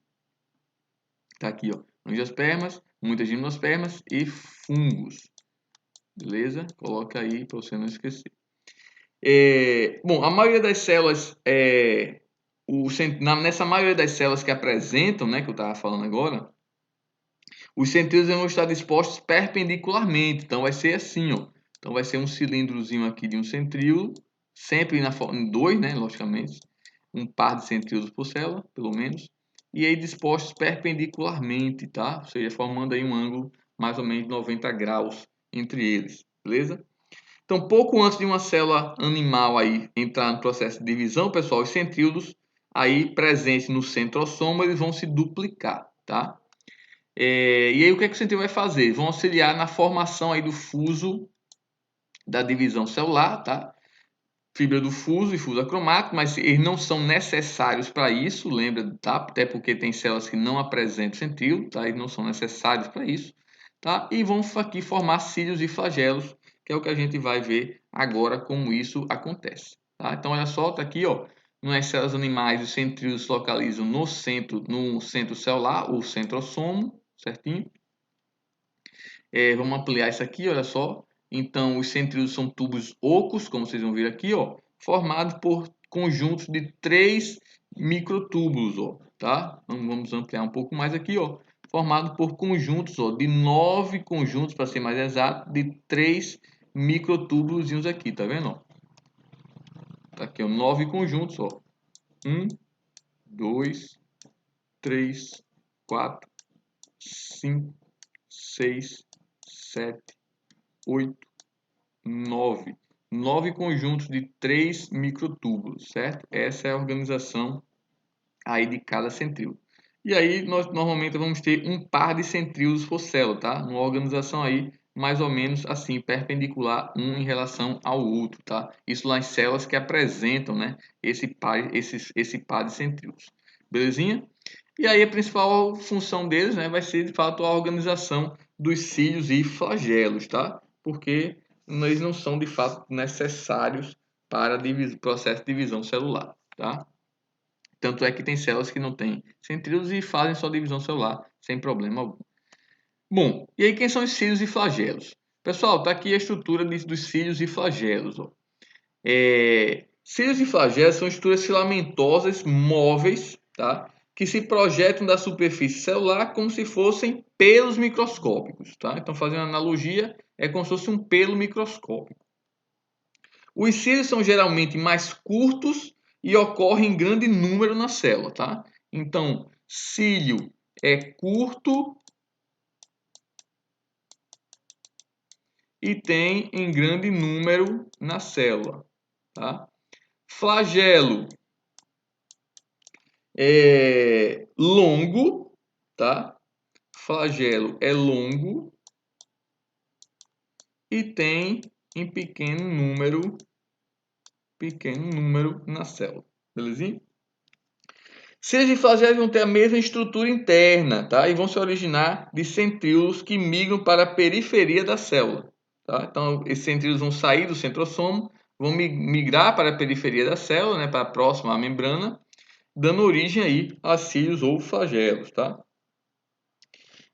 Tá aqui, ó, angiospermas, muitas gimnospermas e fungos. Beleza? Coloca aí para você não esquecer. Bom, a maioria das células, nessa maioria das células que apresentam, né, que eu estava falando agora, os centríolos vão estar dispostos perpendicularmente. Então, vai ser assim, ó. Então, vai ser um cilindrozinho aqui de um centríolo, sempre em dois, né, logicamente. Um par de centríolos por célula, pelo menos. E aí dispostos perpendicularmente, tá? Ou seja, formando aí um ângulo mais ou menos 90 graus entre eles, beleza? Então, pouco antes de uma célula animal aí entrar no processo de divisão, pessoal, os centríolos aí presentes no centrosoma, eles vão se duplicar, tá? E aí o que é que o centríolo vai fazer? Vão auxiliar na formação aí do fuso da divisão celular, tá? Fibra do fuso e fuso acromático, mas eles não são necessários para isso, lembra, tá? Até porque tem células que não apresentam centríolo, tá? Eles não são necessários para isso, tá? E vão aqui formar cílios e flagelos, que é o que a gente vai ver agora como isso acontece, tá? Então olha só, tá aqui, ó, nas células animais os centríolos se localizam no centro celular, o centrosomo, certinho? Vamos ampliar isso aqui, olha só. Então, os centríolos são tubos ocos, como vocês vão ver aqui, ó, formados por conjuntos de 3 microtúbulos, ó, tá? Então, vamos ampliar um pouco mais aqui, ó, formado por conjuntos, ó, de 9 conjuntos, para ser mais exato, de 3 microtúbulos aqui, tá vendo? Ó? Tá aqui, ó, 9 conjuntos, ó. 1, 2, 3, 4, 5, 6, 7, 8, 9. 9 conjuntos de 3 microtúbulos, certo? Essa é a organização aí de cada centríolo. E aí nós normalmente vamos ter um par de centríolos por célula, tá? Uma organização aí mais ou menos assim, perpendicular um em relação ao outro, tá? Isso lá em células que apresentam, né, esse par de centríolos. Belezinha? E aí a principal função deles, né, vai ser de fato a organização dos cílios e flagelos, tá? Porque eles não são de fato necessários para o processo de divisão celular, tá? Tanto é que tem células que não têm centríolos e fazem sua divisão celular sem problema algum. Bom, e aí quem são os cílios e flagelos? Pessoal, tá aqui a estrutura dos cílios e flagelos. Ó. Cílios e flagelos são estruturas filamentosas móveis, tá? Que se projetam da superfície celular como se fossem pelos microscópicos, tá? Então, fazendo uma analogia, é como se fosse um pelo microscópico. Os cílios são geralmente mais curtos e ocorrem em grande número na célula, tá? Então, cílio é curto e tem em grande número na célula, tá? Flagelo é longo, tá? Flagelo é longo e tem em pequeno número na célula, belezinha? Cílios e flagelos vão ter a mesma estrutura interna, tá? E vão se originar de centríolos que migram para a periferia da célula, tá? Então, esses centríolos vão sair do centrosomo, vão migrar para a periferia da célula, né? Para próxima à membrana, dando origem aí a cílios ou flagelos, tá?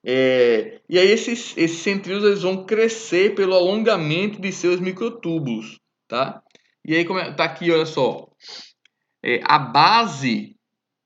E aí esses centríolos eles vão crescer pelo alongamento de seus microtúbulos, tá? E aí, tá aqui, olha só, a base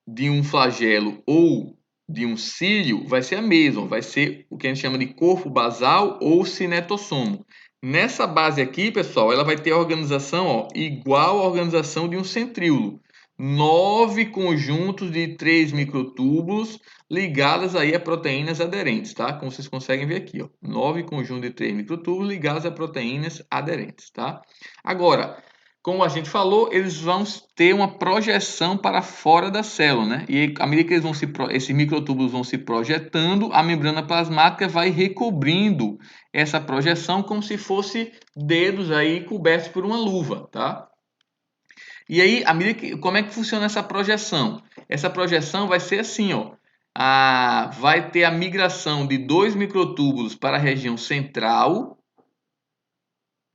de um flagelo ou de um cílio vai ser a mesma, vai ser o que a gente chama de corpo basal ou cinetossomo. Nessa base aqui, pessoal, ela vai ter a organização, ó, igual à organização de um centríolo. 9 conjuntos de 3 microtúbulos ligados aí a proteínas aderentes, tá? Como vocês conseguem ver aqui, ó. 9 conjuntos de 3 microtúbulos ligados a proteínas aderentes, tá? Agora, como a gente falou, eles vão ter uma projeção para fora da célula, né? E à medida que esses microtúbulos vão se projetando, a membrana plasmática vai recobrindo essa projeção como se fosse dedos aí cobertos por uma luva, tá? E aí, como é que funciona essa projeção? Essa projeção vai ser assim, ó. Vai ter a migração de 2 microtúbulos para a região central,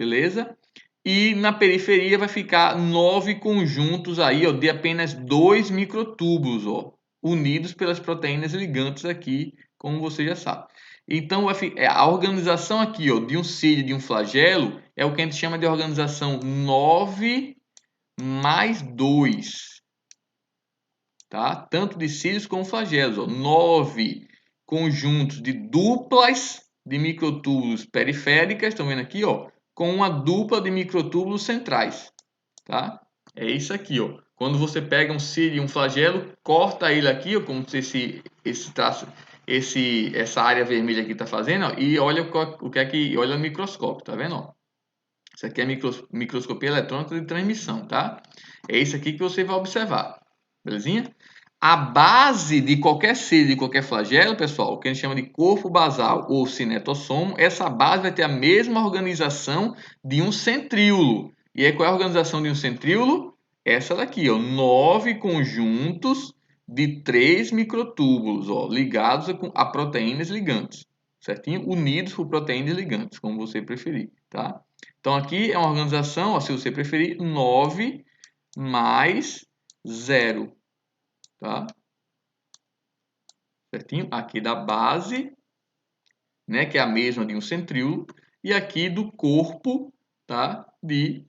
beleza? E na periferia vai ficar 9 conjuntos aí, ó, de apenas 2 microtúbulos, ó, unidos pelas proteínas ligantes aqui, como você já sabe. Então, a organização aqui, ó, de um cílio e de um flagelo é o que a gente chama de organização 9 mais 2, tá? Tanto de cílios como flagelos, ó, 9 conjuntos de duplas de microtúbulos periféricas, estão vendo aqui, ó, com uma dupla de microtúbulos centrais, tá? É isso aqui, ó. Quando você pega um cílio e um flagelo, corta ele aqui, ó, como se esse traço, essa área vermelha aqui está fazendo, ó, e olha o que é que olha no microscópio, tá vendo, ó? Isso aqui é microscopia eletrônica de transmissão, tá? É isso aqui que você vai observar, belezinha? A base de qualquer cílio, de qualquer flagelo, pessoal, o que a gente chama de corpo basal ou cinetossomo, essa base vai ter a mesma organização de um centríolo. E aí, qual é a organização de um centríolo? Essa daqui, ó, 9 conjuntos de 3 microtúbulos, ó, ligados a proteínas ligantes, certinho? Unidos por proteínas ligantes, como você preferir, tá? Então, aqui é uma organização, ó, se você preferir, 9 mais 0, tá? Certinho? Aqui da base, né, que é a mesma de um centríolo, e aqui do corpo, tá, de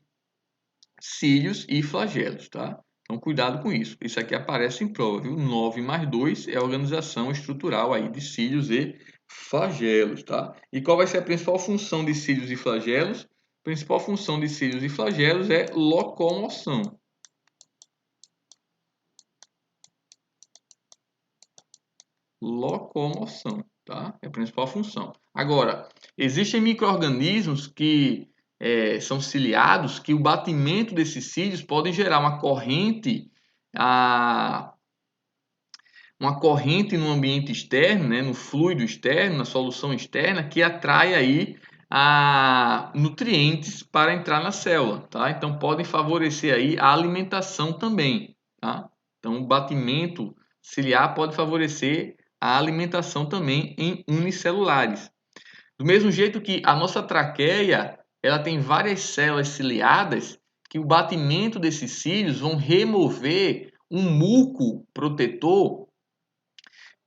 cílios e flagelos, tá? Então, cuidado com isso. Isso aqui aparece em prova, viu? 9 mais 2 é a organização estrutural aí de cílios e flagelos, tá? E qual vai ser a principal função de cílios e flagelos? A principal função de cílios e flagelos é locomoção. Locomoção, tá? É a principal função. Agora, existem micro-organismos que são ciliados, que o batimento desses cílios pode gerar uma corrente, no ambiente externo, né, no fluido externo, na solução externa, que atrai aí nutrientes para entrar na célula, tá? Então, podem favorecer aí a alimentação também, tá? Então, o batimento ciliar pode favorecer a alimentação também em unicelulares. Do mesmo jeito que a nossa traqueia, ela tem várias células ciliadas que o batimento desses cílios vão remover um muco protetor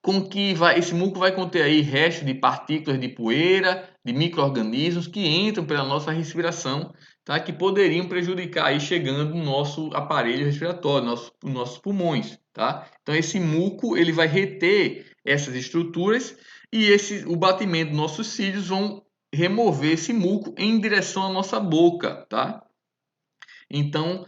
com que esse muco vai conter aí restos de partículas de poeira, de micro-organismos que entram pela nossa respiração, tá? Que poderiam prejudicar aí chegando no nosso aparelho respiratório, nossos pulmões, tá? Então esse muco ele vai reter essas estruturas e o batimento dos nossos cílios vão remover esse muco em direção à nossa boca, tá? Então,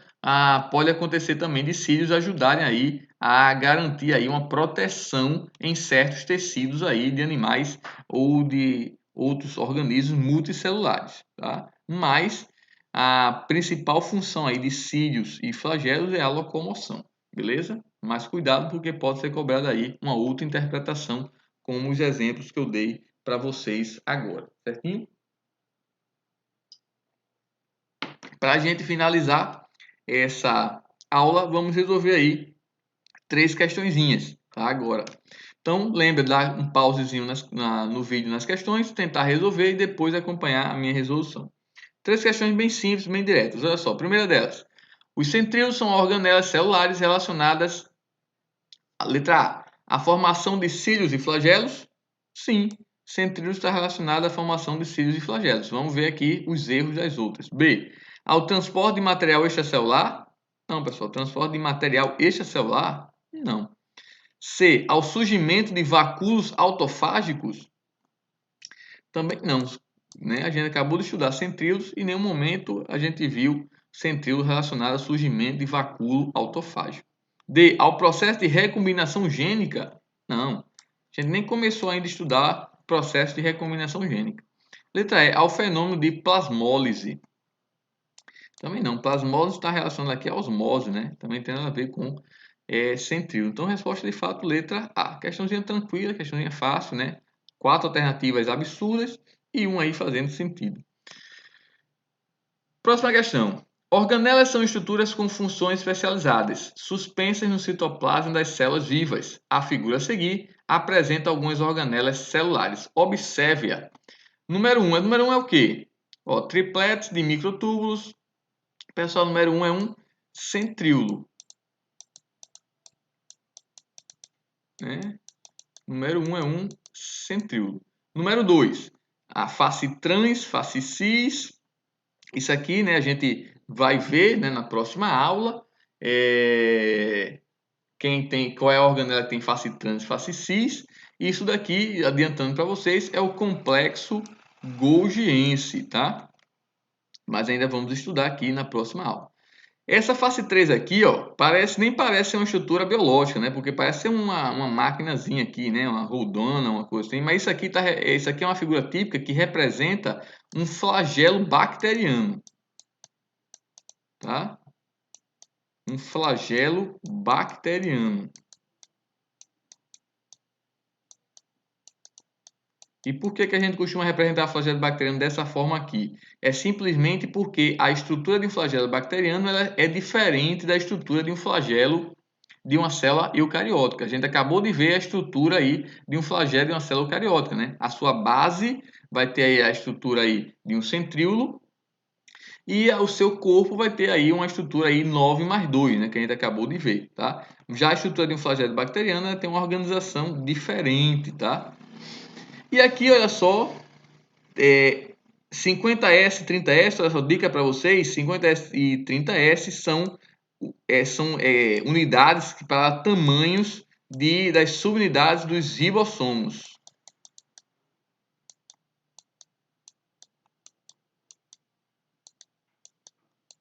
pode acontecer também de cílios ajudarem aí a garantir aí uma proteção em certos tecidos aí de animais ou de outros organismos multicelulares, tá? Mas a principal função aí de cílios e flagelos é a locomoção, beleza? Mas cuidado porque pode ser cobrada aí uma outra interpretação, como os exemplos que eu dei para vocês agora, certinho? Para a gente finalizar essa aula, vamos resolver aí 3 questõezinhas, tá? Agora. Então, lembra de dar um pausezinho no vídeo nas questões, tentar resolver e depois acompanhar a minha resolução. 3 questões bem simples, bem diretas. Olha só, a primeira delas. Os centríolos são organelas celulares relacionadas à letra A formação de cílios e flagelos? Sim, centríolos está relacionado à formação de cílios e flagelos. Vamos ver aqui os erros das outras. B. Ao transporte de material extracelular? Não, pessoal. Transporte de material extracelular? Não. C. Ao surgimento de vacúolos autofágicos? Também não. Né? A gente acabou de estudar centríolos e em nenhum momento a gente viu centríolos relacionados ao surgimento de vacúolo autofágico. D. Ao processo de recombinação gênica? Não. A gente nem começou ainda a estudar o processo de recombinação gênica. Letra E. Ao fenômeno de plasmólise? Também não. Plasmólise está relacionado aqui à osmose, né? Também tem nada a ver com centríolo. Então, resposta de fato, letra A. Questãozinha tranquila, questãozinha fácil, né? 4 alternativas absurdas e uma aí fazendo sentido. Próxima questão. Organelas são estruturas com funções especializadas, suspensas no citoplasma das células vivas. A figura a seguir apresenta algumas organelas celulares. Observe-a. Número 1 é o quê? Ó, tripletes de microtúbulos. Pessoal, número 1 é um centríolo. Né? Número 1 é um centríolo. Número 2, a face trans, face cis. Isso aqui, né, a gente vai ver, né, na próxima aula. Qual é a organela que tem face trans e face cis. Isso daqui, adiantando para vocês, é o complexo golgiense, tá? Mas ainda vamos estudar aqui na próxima aula. Essa face 3 aqui, ó, nem parece ser uma estrutura biológica, né? Porque parece ser uma maquinazinha aqui, né? Uma roldana, uma coisa assim. Mas isso aqui é uma figura típica que representa um flagelo bacteriano, tá? Um flagelo bacteriano. E por que a gente costuma representar o flagelo bacteriano dessa forma aqui? É simplesmente porque a estrutura de um flagelo bacteriano é diferente da estrutura de um flagelo de uma célula eucariótica. A gente acabou de ver a estrutura aí de um flagelo de uma célula eucariótica, né? A sua base vai ter aí a estrutura aí de um centríolo e o seu corpo vai ter aí uma estrutura aí 9+2, né? Que a gente acabou de ver, tá? Já a estrutura de um flagelo bacteriano tem uma organização diferente, tá? E aqui, olha só, 50S e 30S, olha só, dica para vocês, 50S e 30S são unidades para tamanhos das subunidades dos ribossomos.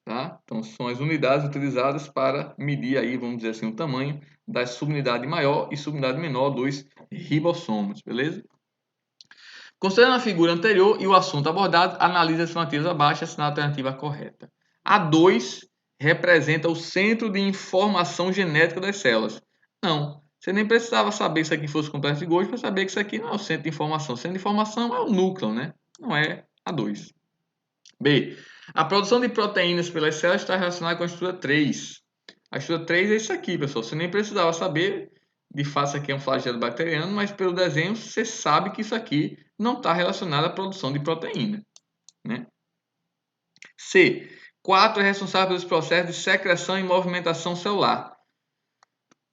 Tá? Então, são as unidades utilizadas para medir aí, vamos dizer assim, o tamanho da subunidade maior e subunidade menor dos ribossomos, beleza? Considerando a figura anterior e o assunto abordado, analise as alternativas abaixo e assine a alternativa correta. A 2 representa o centro de informação genética das células. Não, você nem precisava saber se isso aqui fosse complexo de Golgi para saber que isso aqui não é o centro de informação. O centro de informação é o núcleo, né? Não é a 2. B. A produção de proteínas pelas células está relacionada com a estrutura 3. A estrutura 3 é isso aqui, pessoal. Você nem precisava saber. De fato, isso aqui é um flagelo bacteriano, mas pelo desenho você sabe que isso aqui não está relacionado à produção de proteína. Né? C. 4 é responsável pelos processos de secreção e movimentação celular.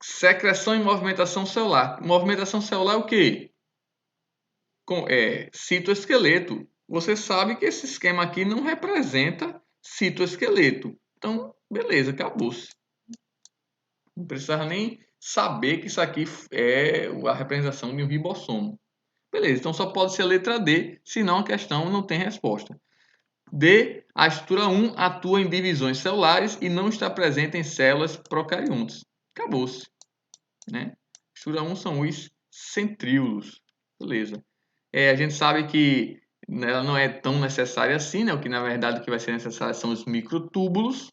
Secreção e movimentação celular. Movimentação celular é o quê? Citoesqueleto. Você sabe que esse esquema aqui não representa citoesqueleto. Então, beleza, acabou-se. Não precisava nem saber que isso aqui é a representação de um ribossomo. Beleza, então só pode ser a letra D, senão a questão não tem resposta. D. A estrutura 1 atua em divisões celulares e não está presente em células procariontes. Acabou-se. Né? A estrutura 1 são os centríolos. Beleza. A gente sabe que ela não é tão necessária assim, né? O que na verdade o que vai ser necessário são os microtúbulos,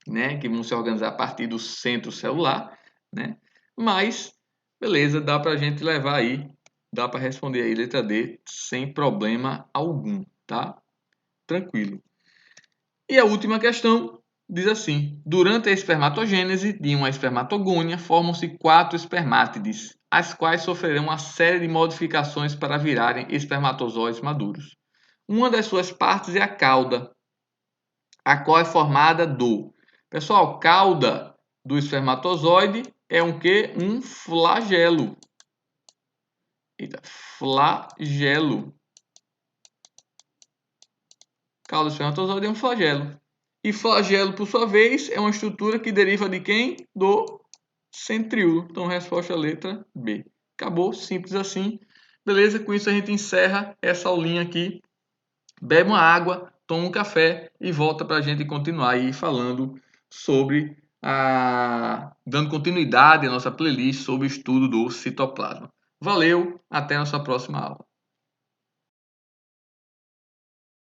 né? Que vão se organizar a partir do centro celular, né? Mas, beleza, dá para a gente levar aí, dá para responder aí letra D sem problema algum, tá? Tranquilo. E a última questão diz assim: durante a espermatogênese de uma espermatogônia, formam-se 4 espermátides, as quais sofrerão uma série de modificações para virarem espermatozoides maduros. Uma das suas partes é a cauda, a qual é formada do... Pessoal, cauda do espermatozoide é um quê? Um flagelo. Eita, flagelo. Cauda do espermatozoide é um flagelo. E flagelo, por sua vez, é uma estrutura que deriva de quem? Do centríolo. Então, resposta letra B. Acabou, simples assim. Beleza? Com isso a gente encerra essa aulinha aqui. Bebe uma água, toma um café e volta para a gente continuar aí falando sobre dando continuidade à nossa playlist sobre o estudo do citoplasma. Valeu, até a nossa próxima aula.